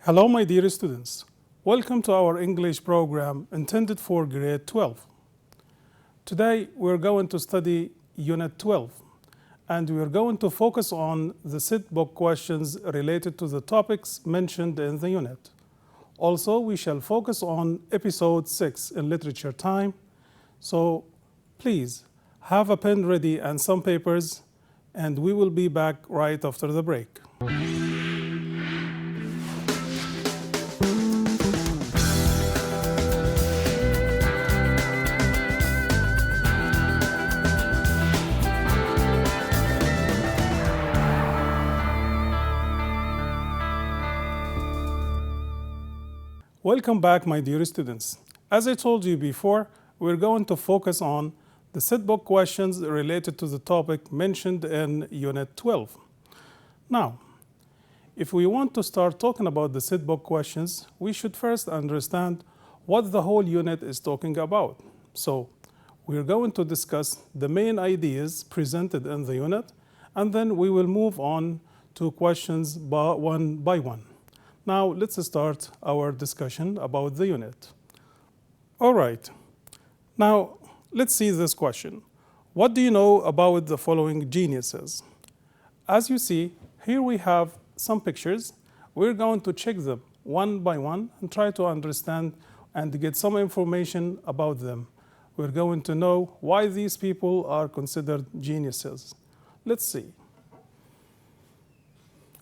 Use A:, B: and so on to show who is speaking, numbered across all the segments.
A: Hello, my dear students. Welcome to our English program intended for grade 12. Today, we're going to study Unit 12, and we're going to focus on the sit book questions related to the topics mentioned in the unit. Also, we shall focus on Episode 6 in Literature Time. So, please have a pen ready and some papers, and we will be back right after the break. Welcome back, my dear students. As I told you before, we're going to focus on the sit book questions related to the topic mentioned in Unit 12. Now, if we want to start talking about the sit book questions, we should first understand what the whole unit is talking about. So, we're going to discuss the main ideas presented in the unit, and then we will move on to questions one by one. Now, let's start our discussion about the unit. All right. Now, let's see this question. What do you know about the following geniuses? As you see, here we have some pictures. We're going to check them one by one and try to understand and get some information about them. We're going to know why these people are considered geniuses. Let's see.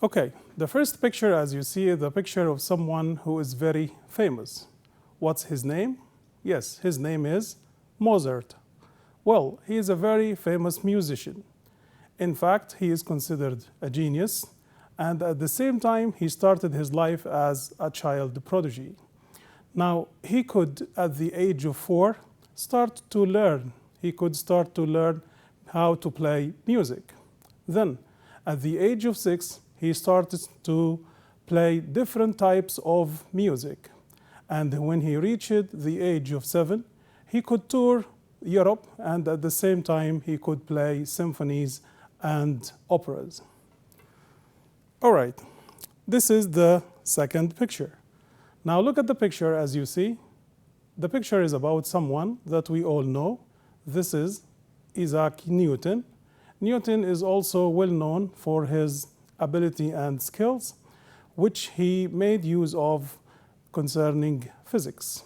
A: Okay, the first picture, as you see, is the picture of someone who is very famous. What's his name? Yes, his name is Mozart. Well, he is a very famous musician. In fact, he is considered a genius, and at the same time, he started his life as a child prodigy. Now, he could, at the age of 4, start to learn. He could start to learn how to play music. Then, at the age of 6, he started to play different types of music. And when he reached the age of 7, he could tour Europe, and at the same time, he could play symphonies and operas. All right, this is the second picture. Now look at the picture as you see. The picture is about someone that we all know. This is Isaac Newton. Newton is also well known for his ability and skills, which he made use of concerning physics.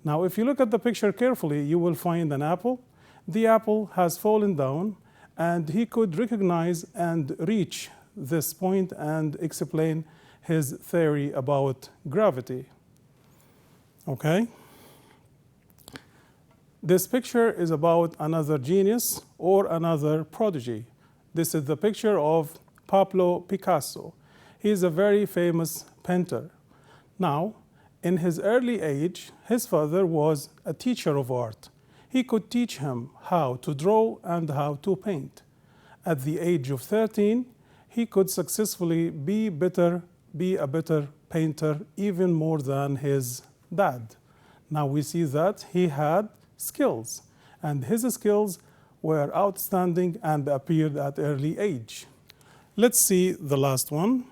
A: Now, if you look at the picture carefully, you will find an apple. The apple has fallen down, and he could recognize and reach this point and explain his theory about gravity. Okay? This picture is about another genius or another prodigy. This is the picture of Pablo Picasso. He is a very famous painter. Now, in his early age, his father was a teacher of art. He could teach him how to draw and how to paint. At the age of 13, he could successfully be a better painter, even more than his dad. Now we see that he had skills, and his skills were outstanding and appeared at early age. Let's see the last one.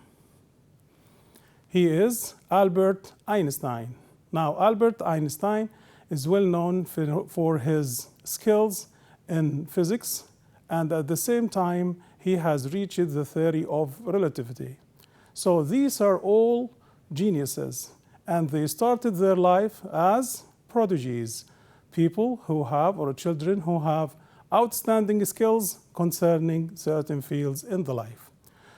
A: He is Albert Einstein. Now, Albert Einstein is well known for his skills in physics, and at the same time, he has reached the theory of relativity. So these are all geniuses, and they started their life as prodigies, people who have, or children who have outstanding skills concerning certain fields in the life.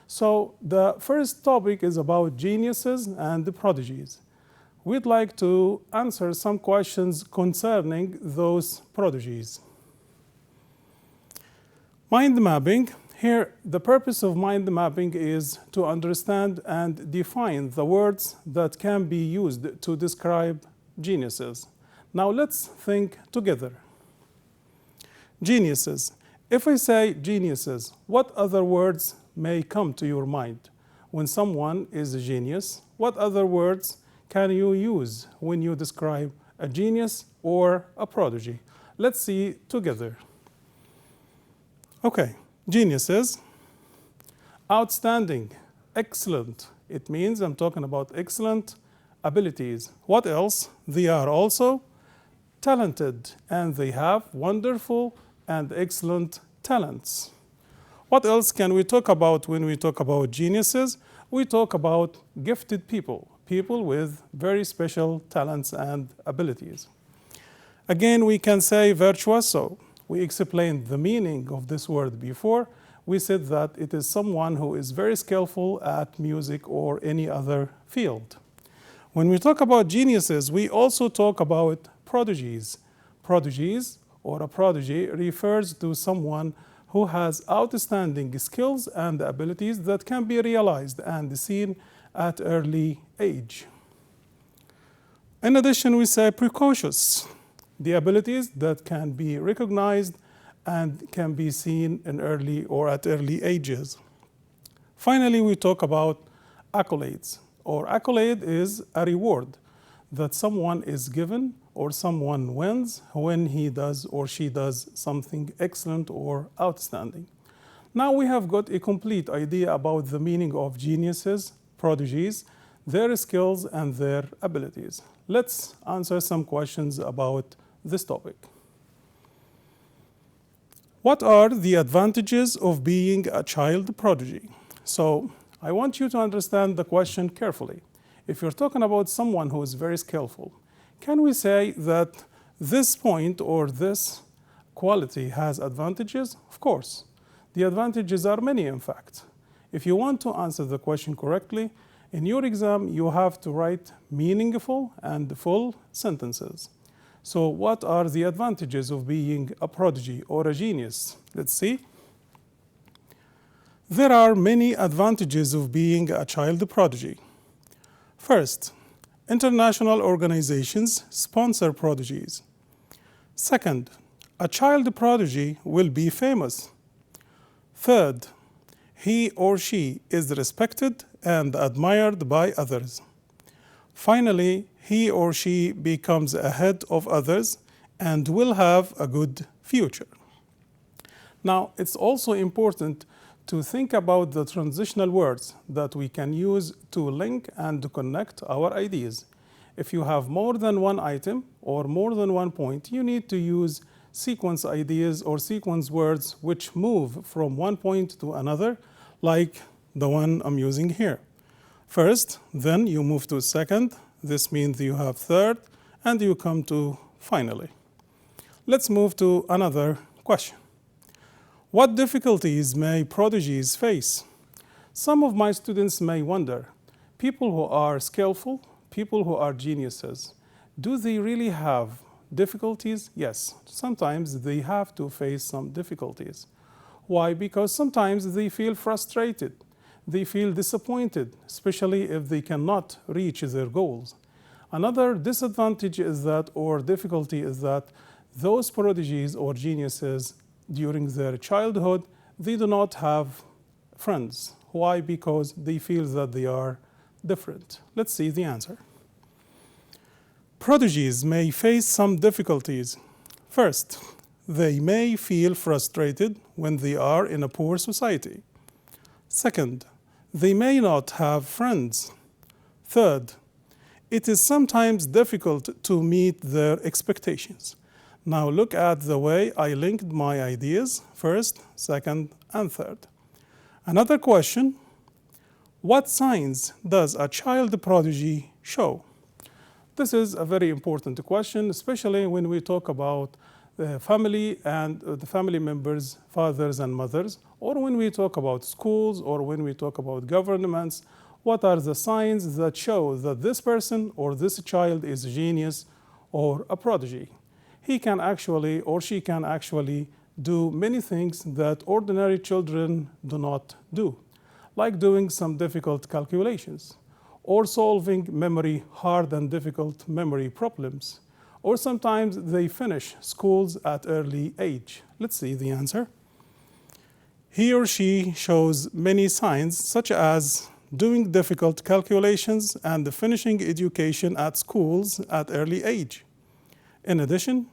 A: So the first topic is about geniuses and the prodigies. We'd like to answer some questions concerning those prodigies. Mind mapping. Here, the purpose of mind mapping is to understand and define the words that can be used to describe geniuses. Now let's think together. Geniuses. If I say geniuses, what other words may come to your mind? When someone is a genius, what other words can you use when you describe a genius or a prodigy? Let's see together. Okay, geniuses: outstanding, excellent, It means I'm talking about excellent abilities. What else? They are also talented, and they have wonderful and excellent talents. What else can we talk about when we talk about geniuses? We talk about gifted people, people with very special talents and abilities. Again, we can say virtuoso. We explained the meaning of this word before. We said that it is someone who is very skillful at music or any other field. When we talk about geniuses, we also talk about prodigies. Prodigies, or a prodigy, refers to someone who has outstanding skills and abilities that can be realized and seen at early age. In addition, we say precocious, the abilities that can be recognized and can be seen in early or at early ages. Finally, we talk about accolades, or accolade is a reward that someone is given or someone wins when he does or she does something excellent or outstanding. Now we have got a complete idea about the meaning of geniuses, prodigies, their skills and their abilities. Let's answer some questions about this topic. What are the advantages of being a child prodigy? So I want you to understand the question carefully. If you're talking about someone who is very skillful, can we say that this point or this quality has advantages? Of course. The advantages are many, in fact. If you want to answer the question correctly, in your exam you have to write meaningful and full sentences. So what are the advantages of being a prodigy or a genius? Let's see. There are many advantages of being a child prodigy. First, international organizations sponsor prodigies. Second, a child prodigy will be famous. Third, he or she is respected and admired by others. Finally, he or she becomes ahead of others and will have a good future. Now, it's also important to think about the transitional words that we can use to link and to connect our ideas. If you have more than one item or more than one point, you need to use sequence ideas or sequence words which move from one point to another, like the one I'm using here. First, then you move to second. This means you have third, and you come to finally. Let's move to another question. What difficulties may prodigies face? Some of my students may wonder, people who are skillful, people who are geniuses, do they really have difficulties? Yes, sometimes they have to face some difficulties. Why? Because sometimes they feel frustrated. They feel disappointed, especially if they cannot reach their goals. Another disadvantage is that, or difficulty is that, those prodigies or geniuses during their childhood, they do not have friends. Why? Because they feel that they are different. Let's see the answer. Prodigies may face some difficulties. First, they may feel frustrated when they are in a poor society. Second, they may not have friends. Third, it is sometimes difficult to meet their expectations. Now look at the way I linked my ideas, first, second, and third. Another question, what signs does a child prodigy show? This is a very important question, especially when we talk about the family and the family members, fathers and mothers, or when we talk about schools, or when we talk about governments. What are the signs that show that this person or this child is a genius or a prodigy? He can actually, or she can actually, do many things that ordinary children do not do, like doing some difficult calculations, or solving hard and difficult memory problems, or sometimes they finish schools at early age. Let's see the answer. He or she shows many signs, such as doing difficult calculations and finishing education at schools at early age. In addition,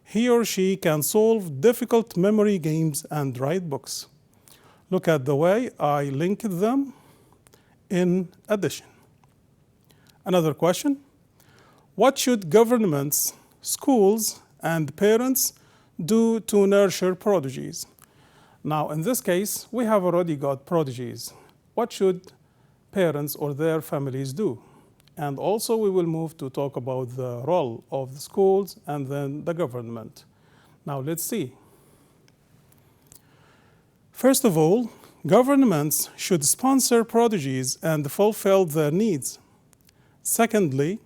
A: he or she can solve difficult memory games and write books. Look at the way I linked them. in addition. Another question: what should governments, schools, and parents do to nurture prodigies? Now, in this case, we have already got prodigies. What should parents or their families do? And also we will move to talk about the role of the schools and then the government. Now let's see. First of all, governments should sponsor prodigies and fulfill their needs. Secondly,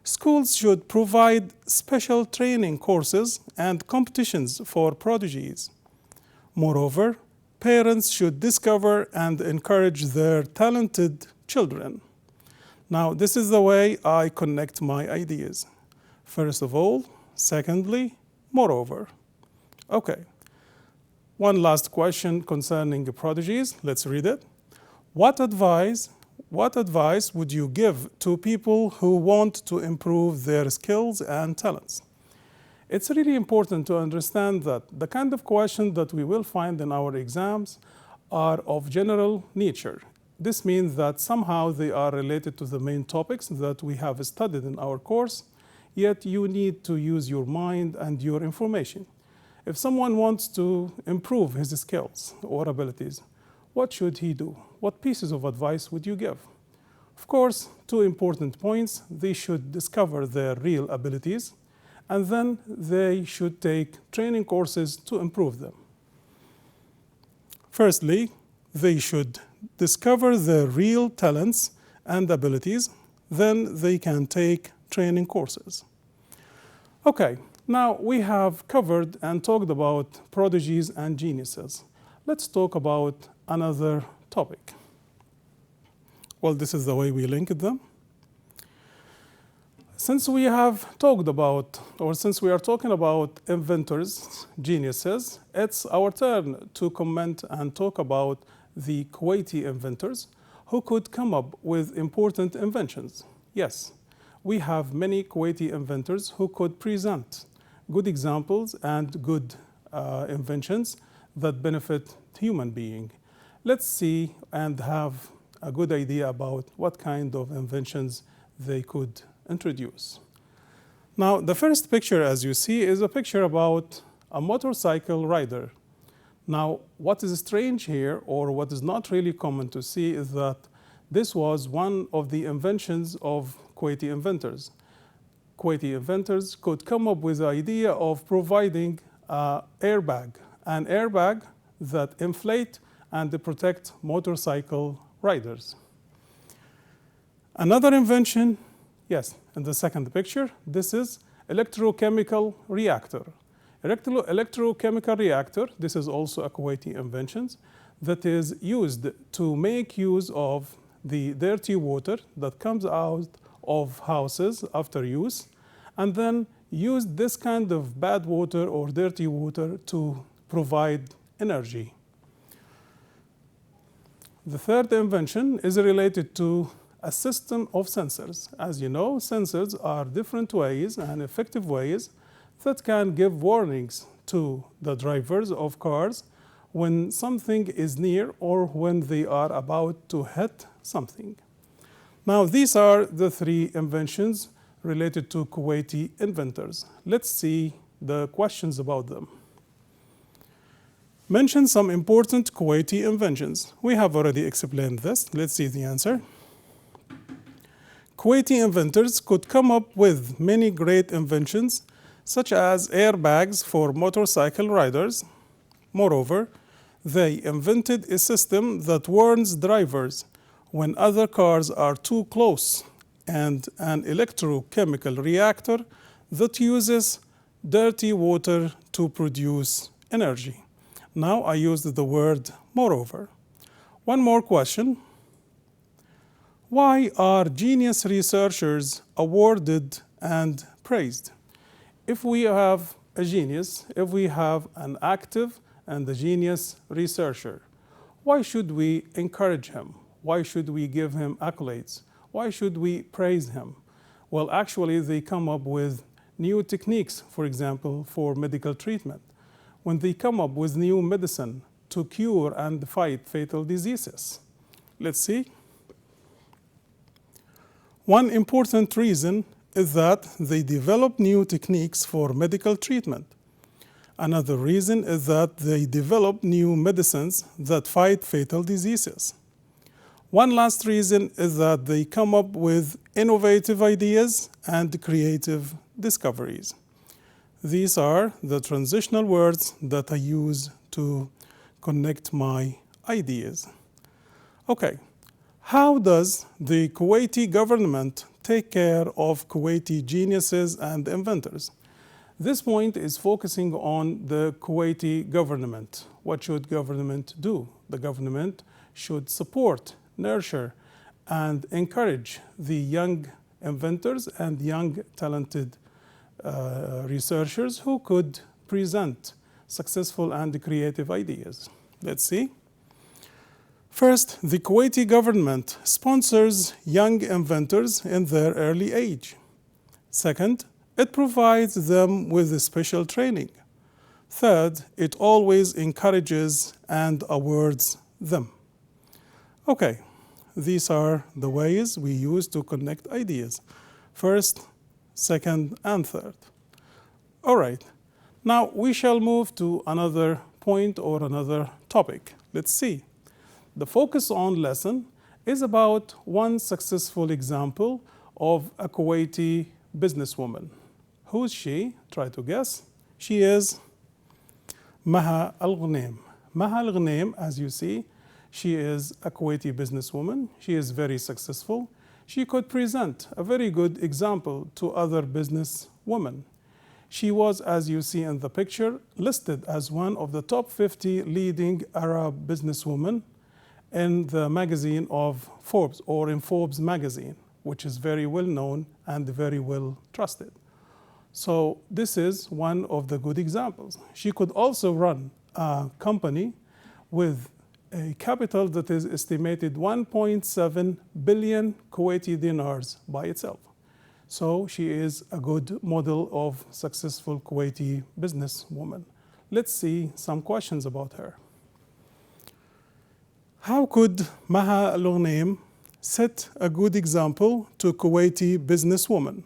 A: schools should provide special training courses and competitions for prodigies. Moreover, parents should discover and encourage their talented children. Now, this is the way I connect my ideas. First of all, secondly, moreover. Okay. One last question concerning the prodigies. Let's read it. What advice would you give to people who want to improve their skills and talents? It's really important to understand that the kind of questions that we will find in our exams are of general nature. This means that somehow they are related to the main topics that we have studied in our course, yet you need to use your mind and your information. If someone wants to improve his skills or abilities, what should he do? What pieces of advice would you give? Of course, two important points: they should discover their real abilities, and then they should take training courses to improve them. Firstly, they should discover their real talents and abilities, then they can take training courses. Okay, now we have covered and talked about prodigies and geniuses. Let's talk about another topic. Well, this is the way we linked them. Since we have talked about, or since we are talking about inventors, geniuses, it's our turn to comment and talk about the Kuwaiti inventors who could come up with important inventions. Yes, we have many Kuwaiti inventors who could present good examples and good inventions that benefit human being. Let's see and have a good idea about what kind of inventions they could introduce. Now, the first picture, as you see, is a picture about a motorcycle rider. Now, what is strange here, or what is not really common to see, is that this was one of the inventions of Kuwaiti inventors. Kuwaiti inventors could come up with the idea of providing an airbag that inflate and protect motorcycle riders. Another invention, yes, in the second picture, this is electrochemical reactor. Electrochemical reactor, this is also a Kuwaiti invention that is used to make use of the dirty water that comes out of houses after use, and then use this kind of bad water or dirty water to provide energy. The third invention is related to a system of sensors. As you know, sensors are different ways and effective ways that can give warnings to the drivers of cars when something is near or when they are about to hit something. Now, these are the three inventions related to Kuwaiti inventors. Let's see the questions about them. Mention some important Kuwaiti inventions. We have already explained this. Let's see the answer. Kuwaiti inventors could come up with many great inventions, such as airbags for motorcycle riders. Moreover, they invented a system that warns drivers when other cars are too close, and an electrochemical reactor that uses dirty water to produce energy. Now I used the word moreover. One more question. Why are genius researchers awarded and praised? If we have a genius, if we have an active and a genius researcher, why should we encourage him? Why should we give him accolades? Why should we praise him? Well, actually, they come up with new techniques, for example, for medical treatment. When they come up with new medicine to cure and fight fatal diseases. Let's see. One important reason is that they develop new techniques for medical treatment. Another reason is that they develop new medicines that fight fatal diseases. One last reason is that they come up with innovative ideas and creative discoveries. These are the transitional words that I use to connect my ideas. Okay, how does the Kuwaiti government take care of Kuwaiti geniuses and inventors? This point is focusing on the Kuwaiti government. What should government do? The government should support, nurture, and encourage the young inventors and young talented researchers who could present successful and creative ideas. Let's see. First, the Kuwaiti government sponsors young inventors in their early age. Second, it provides them with special training. Third, it always encourages and awards them. Okay, these are the ways we use to connect ideas. First, second, and third. All right, now we shall move to another point or another topic. Let's see. The focus on lesson is about one successful example of a Kuwaiti businesswoman. Who's she? Try to guess. She is Maha Al-Ghunaim. Maha Al-Ghunaim, as you see, she is a Kuwaiti businesswoman. She is very successful. She could present a very good example to other businesswomen. She was, as you see in the picture, listed as one of the top 50 leading Arab businesswomen in the magazine of Forbes, or in Forbes magazine, which is very well known and very well trusted. So this is one of the good examples. She could also run a company with a capital that is estimated 1.7 billion Kuwaiti dinars by itself. So she is a good model of successful Kuwaiti businesswoman. Let's see some questions about her. How could Maha Al-Ghunaim set a good example to Kuwaiti businesswoman?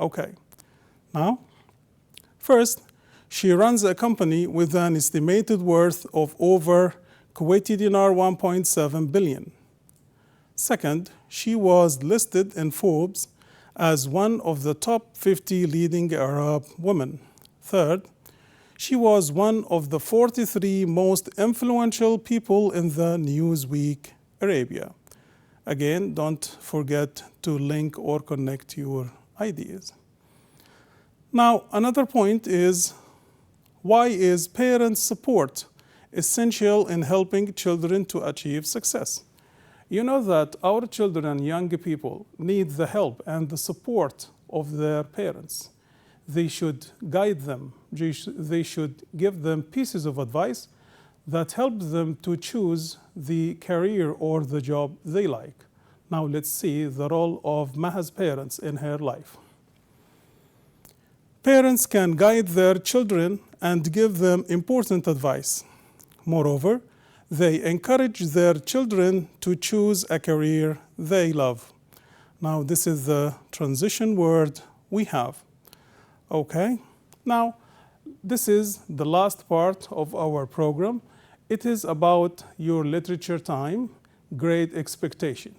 A: Okay. Now, first, she runs a company with an estimated worth of over Kuwaiti dinar 1.7 billion. Second, she was listed in Forbes as one of the top 50 leading Arab women. Third, she was one of the 43 most influential people in the Newsweek Arabia. Again, don't forget to link or connect your ideas. Now, another point is, why is parent support essential in helping children to achieve success? You know that our children and young people need the help and the support of their parents. They should guide them. They should give them pieces of advice that help them to choose the career or the job they like. Now let's see the role of Maha's parents in her life. Parents can guide their children and give them important advice. Moreover, they encourage their children to choose a career they love. Now, this is the transition word we have. Okay, now this is the last part of our program. It is about your literature time, Great Expectation.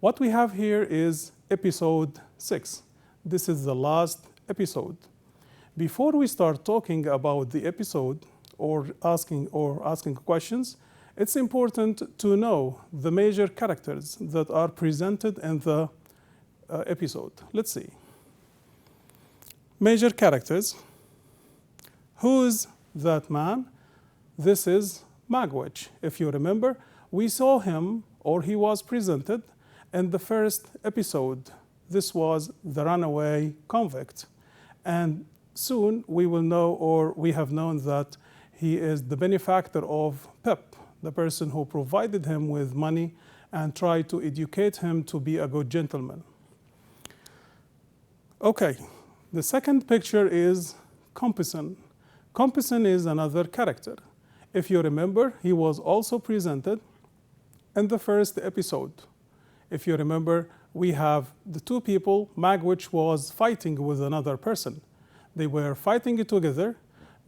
A: What we have here is episode 6. This is the last episode. Before we start talking about the episode or asking questions, it's important to know the major characters that are presented in the episode. Let's see. Major characters. Who's that man? This is Magwitch. If you remember, we saw him, or he was presented in the first episode. This was the runaway convict. And soon we will know, or we have known, that he is the benefactor of Pep, the person who provided him with money and tried to educate him to be a good gentleman. Okay, the second picture is Compison. Compison is another character. If you remember, he was also presented in the first episode. If you remember, we have the two people, Magwitch was fighting with another person. They were fighting together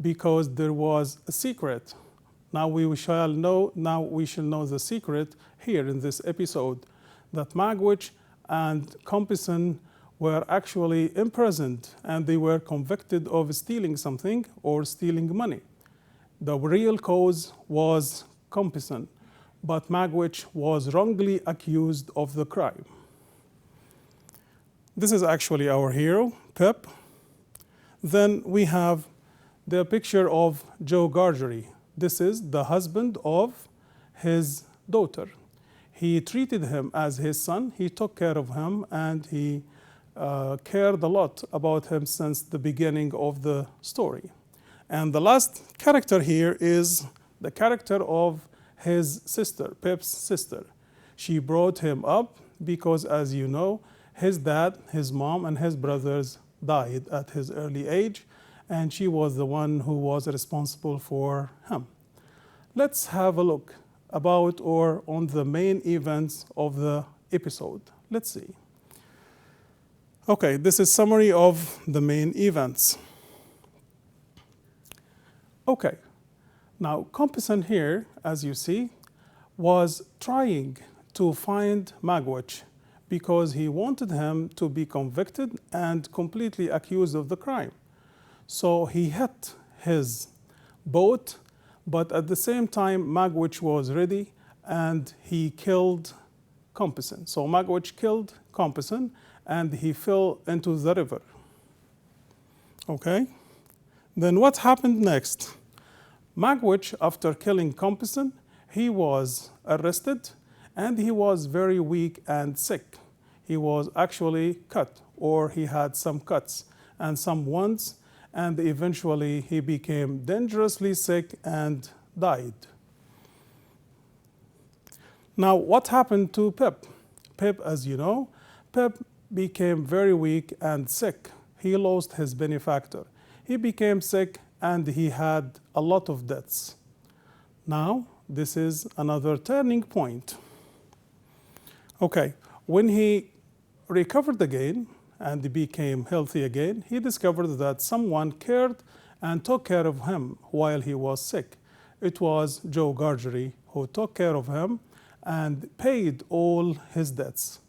A: because there was a secret. Now we shall know the secret here in this episode, that Magwitch and Compeyson were actually imprisoned and they were convicted of stealing something or stealing money. The real cause was Compeyson, but Magwitch was wrongly accused of the crime. This is actually our hero, Pip. Then we have the picture of Joe Gargery. This is the husband of his daughter. He treated him as his son. He took care of him and he cared a lot about him since the beginning of the story. And the last character here is the character of his sister, Pip's sister. She brought him up because, as you know, his dad, his mom, and his brothers died at his early age, and she was the one who was responsible for him. Let's have a look about or on the main events of the episode. Let's see. Okay, this is summary of the main events. Okay, now Compeyson here, as you see, was trying to find Magwitch because he wanted him to be convicted and completely accused of the crime. So he hit his boat, but at the same time, Magwitch was ready and he killed Compeyson. So Magwitch killed Compeyson and he fell into the river. Okay? Then what happened next? Magwitch, after killing Compeyson, he was arrested and he was very weak and sick. He was actually cut, or he had some cuts and some wounds, and eventually he became dangerously sick and died. Now, what happened to Pip? Pip, as you know, Pip became very weak and sick. He lost his benefactor. He became sick and he had a lot of debts. Now, this is another turning point. Okay, when he recovered again and became healthy again, he discovered that someone cared and took care of him while he was sick. It was Joe Gargery who took care of him and paid all his debts.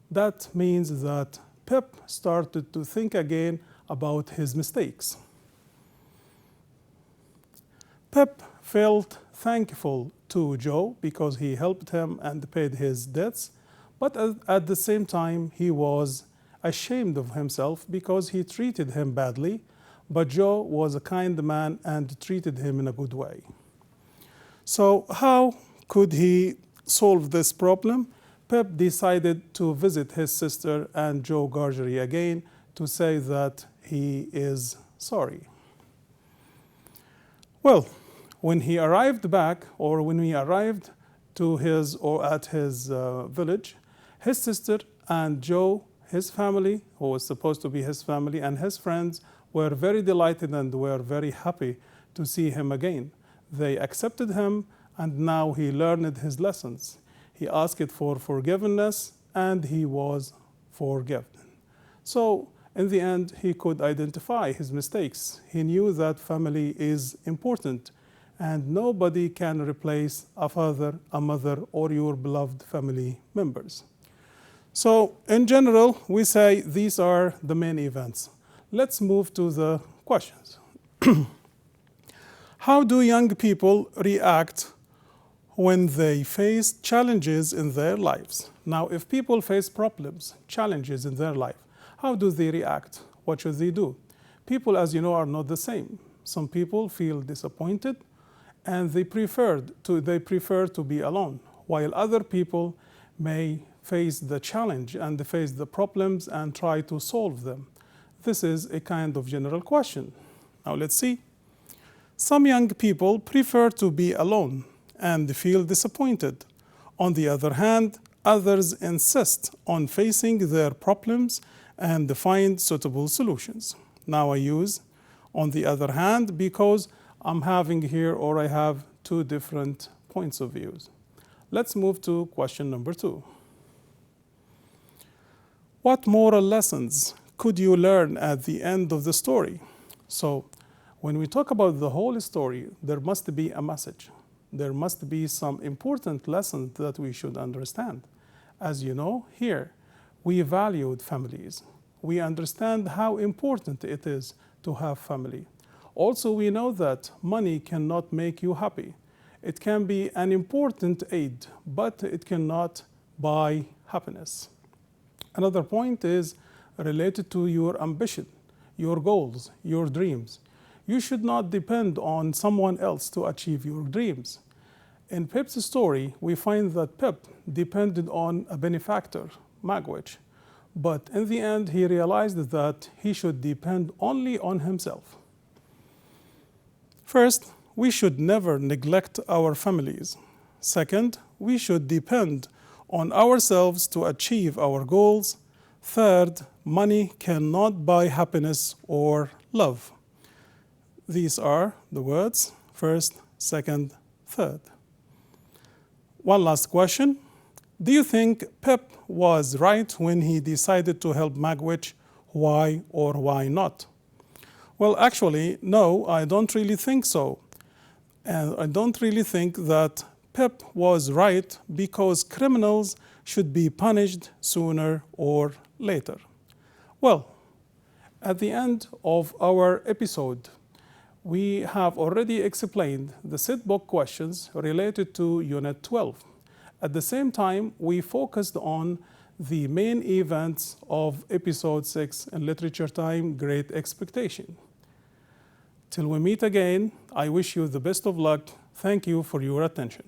A: That means that Pip started to think again about his mistakes. Pip felt thankful to Joe because he helped him and paid his debts, but at the same time he was ashamed of himself because he treated him badly, but Joe was a kind man and treated him in a good way. So how could he solve this problem? Pip decided to visit his sister and Joe Gargery again to say that he is sorry. Well, when he arrived back, or when he arrived to his village, his sister and Joe, his family, who was supposed to be his family, and his friends were very delighted and were very happy to see him again. They accepted him, and now he learned his lessons. He asked for forgiveness, and he was forgiven. So in the end, he could identify his mistakes. He knew that family is important, and nobody can replace a father, a mother, or your beloved family members. So in general, we say these are the main events. Let's move to the questions. How do young people react when they face challenges in their lives? Now, if people face problems, challenges in their life, how do they react? What should they do? People, as you know, are not the same. Some people feel disappointed and they prefer to be alone, while other people may face the challenge and face the problems and try to solve them. This is a kind of general question. Now let's see. Some young people prefer to be alone and feel disappointed. On the other hand, others insist on facing their problems and find suitable solutions. Now I use on the other hand because I'm having here, or I have two different points of views. Let's move to question number 2. What moral lessons could you learn at the end of the story? So, when we talk about the whole story, there must be a message. There must be some important lessons that we should understand. As you know, here, we valued families. We understand how important it is to have family. Also, we know that money cannot make you happy. It can be an important aid, but it cannot buy happiness. Another point is related to your ambition, your goals, your dreams. You should not depend on someone else to achieve your dreams. In Pip's story, we find that Pip depended on a benefactor, Magwitch, but in the end he realized that he should depend only on himself. First, we should never neglect our families. Second, we should depend on ourselves to achieve our goals. Third, money cannot buy happiness or love. These are the words, first, second, third. One last question. Do you think Pip was right when he decided to help Magwitch? Why or why not? Well, actually, no, I don't really think so. And I don't really think that Pip was right because criminals should be punished sooner or later. Well, at the end of our episode, we have already explained the set book questions related to Unit 12. At the same time, we focused on the main events of Episode 6 in Literature Time, Great Expectation. Till we meet again, I wish you the best of luck. Thank you for your attention.